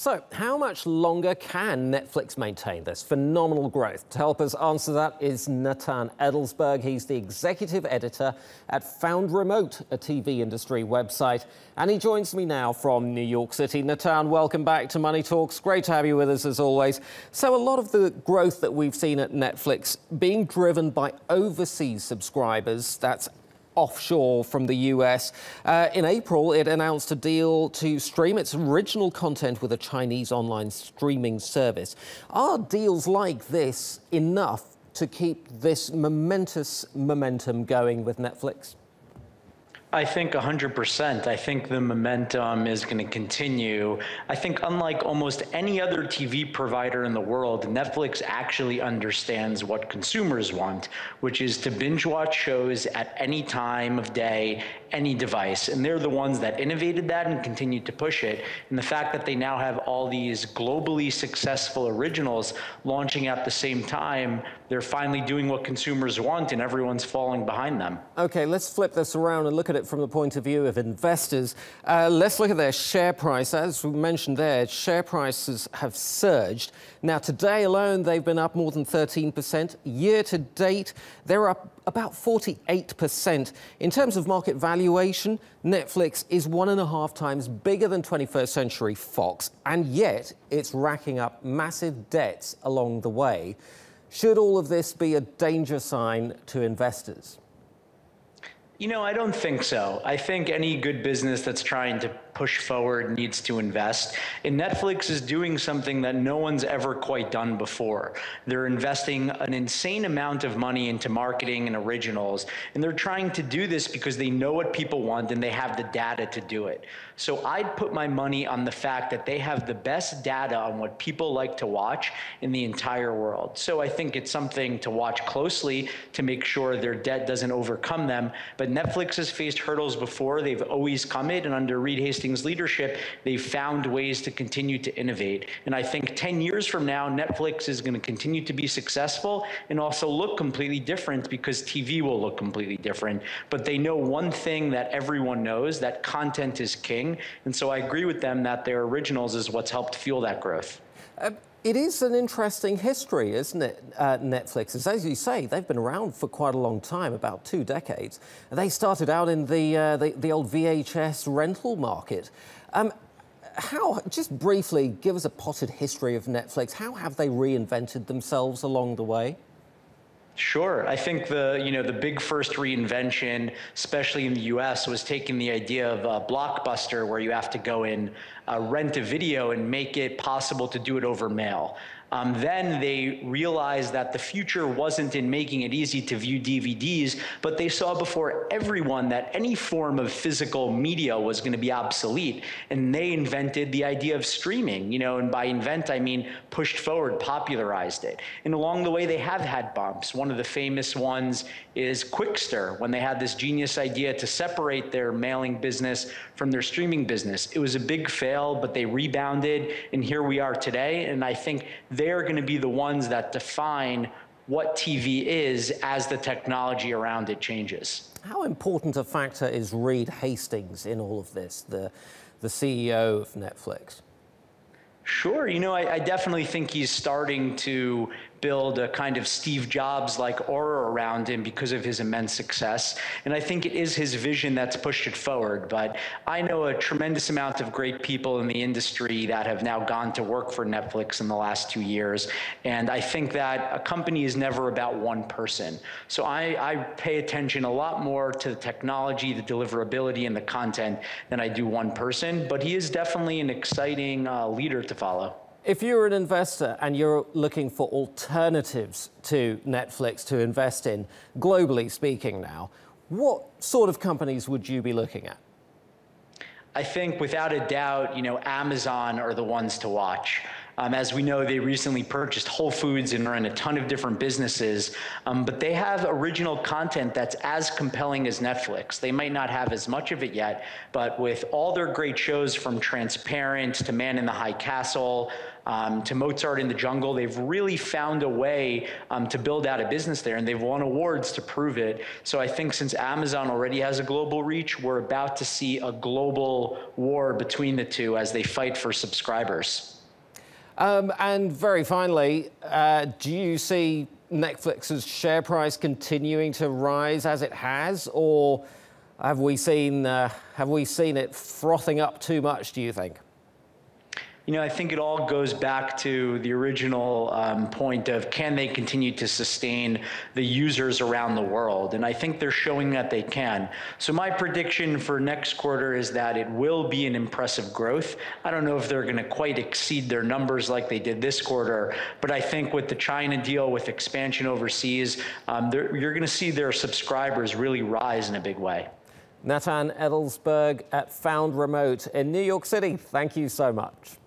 So, how much longer can Netflix maintain this phenomenal growth? To help us answer that is Natan Edelsberg. He's the executive editor at Found Remote, a TV industry website. And he joins me now from New York City. Natan, welcome back to Money Talks. Great to have you with us as always. So, a lot of the growth that we've seen at Netflix being driven by overseas subscribers, that's offshore from the US. In April, it announced a deal to stream its original content with a Chinese online streaming service. Are deals like this enough to keep this momentous momentum going with Netflix? I think 100%. I think the momentum is going to continue. I think unlike almost any other TV provider in the world, Netflix actually understands what consumers want, which is to binge watch shows at any time of day, any device. And they're the ones that innovated that and continue to push it. And the fact that they now have all these globally successful originals launching at the same time, they're finally doing what consumers want and everyone's falling behind them. Okay, let's flip this around and look at it from the point of view of investors. Let's look at their share price. As we mentioned there, share prices have surged. Now, today alone, they've been up more than 13%. Year to date, they're up about 48%. In terms of market valuation, Netflix is 1.5 times bigger than 21st Century Fox, and yet it's racking up massive debts along the way. Should all of this be a danger sign to investors? You know, I don't think so. I think any good business that's trying to push forward needs to invest. And Netflix is doing something that no one's ever quite done before. They're investing an insane amount of money into marketing and originals. And they're trying to do this because they know what people want and they have the data to do it. So I'd put my money on the fact that they have the best data on what people like to watch in the entire world. So I think it's something to watch closely to make sure their debt doesn't overcome them. But Netflix has faced hurdles before. They've always come it, and under Reed Hastings' leadership, they've found ways to continue to innovate. And I think 10 years from now, Netflix is going to continue to be successful and also look completely different because TV will look completely different. But they know one thing that everyone knows, that content is king. And so I agree with them that their originals is what's helped fuel that growth. It is an interesting history, isn't it, Netflix? As you say, they've been around for quite a long time, about 2 decades. They started out in the old VHS rental market. Just briefly, give us a potted history of Netflix. How have they reinvented themselves along the way? Sure. I think the big first reinvention, especially in the US, was taking the idea of a Blockbuster where you have to go and rent a video and make it possible to do it over mail. Then they realized that the future wasn't in making it easy to view DVDs, but they saw before everyone that any form of physical media was going to be obsolete. And they invented the idea of streaming, and by invent, I mean pushed forward, popularized it. And along the way, they have had bumps. One of the famous ones is Quickster, when they had this genius idea to separate their mailing business from their streaming business. It was a big fail, but they rebounded, and here we are today. And I think they're going to be the ones that define what TV is as the technology around it changes. How important a factor is Reed Hastings in all of this, the CEO of Netflix? Sure. I definitely think he's starting to build a kind of Steve Jobs-like aura around him because of his immense success. And I think it is his vision that's pushed it forward. But I know a tremendous amount of great people in the industry that have now gone to work for Netflix in the last 2 years. And I think that a company is never about one person. So I pay attention a lot more to the technology, the deliverability, and the content than I do one person. But he is definitely an exciting leader to follow. If you're an investor and you're looking for alternatives to Netflix to invest in, globally speaking now, what sort of companies would you be looking at? I think without a doubt, Amazon are the ones to watch. As we know, they recently purchased Whole Foods and are in a ton of different businesses, but they have original content that's as compelling as Netflix. They might not have as much of it yet, but with all their great shows from Transparent to Man in the High Castle, to Mozart in the Jungle, they've really found a way to build out a business there, and they've won awards to prove it. So I think since Amazon already has a global reach, we're about to see a global war between the two as they fight for subscribers. And very finally, do you see Netflix's share price continuing to rise as it has, or have we seen it frothing up too much, do you think? You know, I think it all goes back to the original point of, can they continue to sustain the users around the world? And I think they're showing that they can. So my prediction for next quarter is that it will be an impressive growth. I don't know if they're going to quite exceed their numbers like they did this quarter, but I think with the China deal, with expansion overseas, you're going to see their subscribers really rise in a big way. Natan Edelsberg at Found Remote in New York City, thank you so much.